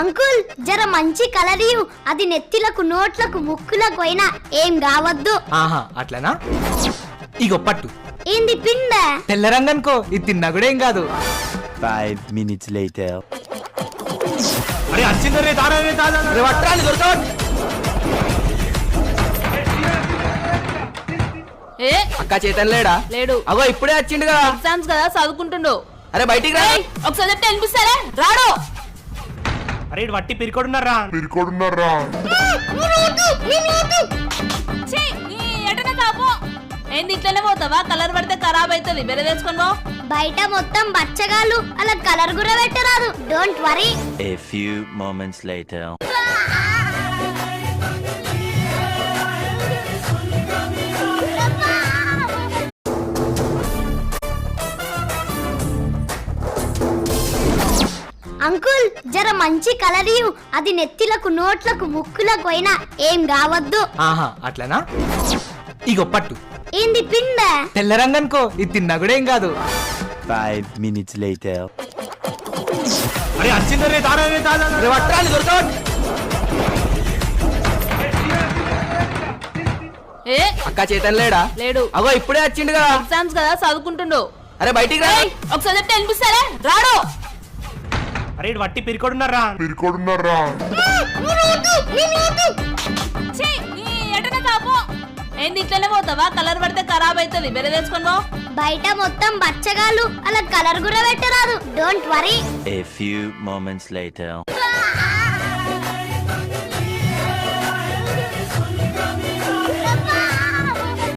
Uncle జర మంచి colour ఇవ్వు. అది నెత్తిలకు నోట్లకు ముక్కులకు అయినా ఏం కావద్దు. ఆహా అట్లనా, ఇగో పట్టు. ఏంది పిండ? తెల్ల రంగనుకో, ఇది తిన్నా కూడా ఏం కాదు. 5 minutes later. అరే వచ్చిందరే తారే తాదా వట్రాలి దొరకవట్. ఏ అక్క చేతన్ లేడా? లేడు. అగో ఇప్పుడే వచ్చిండు కదా. ఎగ్జామ్స్ కదా చదువుకుంటుండు. అరే బయటికి రా. ఏయ్, ఒకసారి చెప్తే వినిపిస్తారా? రాడు. అరే ఇటు వట్టి పిరికొడున్నారా? ఛీ, ఈ ఎటన కాపు. ఏంది ఇట్లనే పోతావా? కలర్ పడితే ఖరాబ్ అవుతుంది. వేరే తెచ్చుకొని పో. బయట మొత్తం బచ్చగాళ్ళు, అలా కలర్ కూడా పెట్టరాదు. Don't worry. A few moments later. Uncle జర మంచి కలర్ ఇవ్వు. అది నెత్తిలకు నోట్లకు ముక్కులకు అయినా ఏం కావద్దు. ఆహా అట్లనా, ఇగో పట్టు. ఏంది పిండ? తెల్ల రంగనుకో, ఇది తిన్నా కూడా ఏం కాదు. 5 minutes later. అరే వచ్చిందరే తారే తాదా వట్రాలి దొరకవట్. ఏ అక్క చేతన్ లేడా? లేడు. అగో ఇప్పుడే వచ్చిండు కదా. ఎగ్జామ్స్ కదా చదువుకుంటుండు. అరే బయటికి రా. ఏయ్, ఒకసారి చెప్తే వినిపిస్తారా? రాడు. అరే ఇటు వట్టి పిరికొడున్నారా? ఛీ, ఈ ఎటన కాపు. ఏంది ఇట్లనే పోతావా? కలర్ పడితే ఖరాబ్ అవుతుంది. వేరే తెచ్చుకొని పో. బయట మొత్తం బచ్చగాళ్ళు, అలా కలర్ కూడా పెట్టరాదు. Don't worry. A few moments later.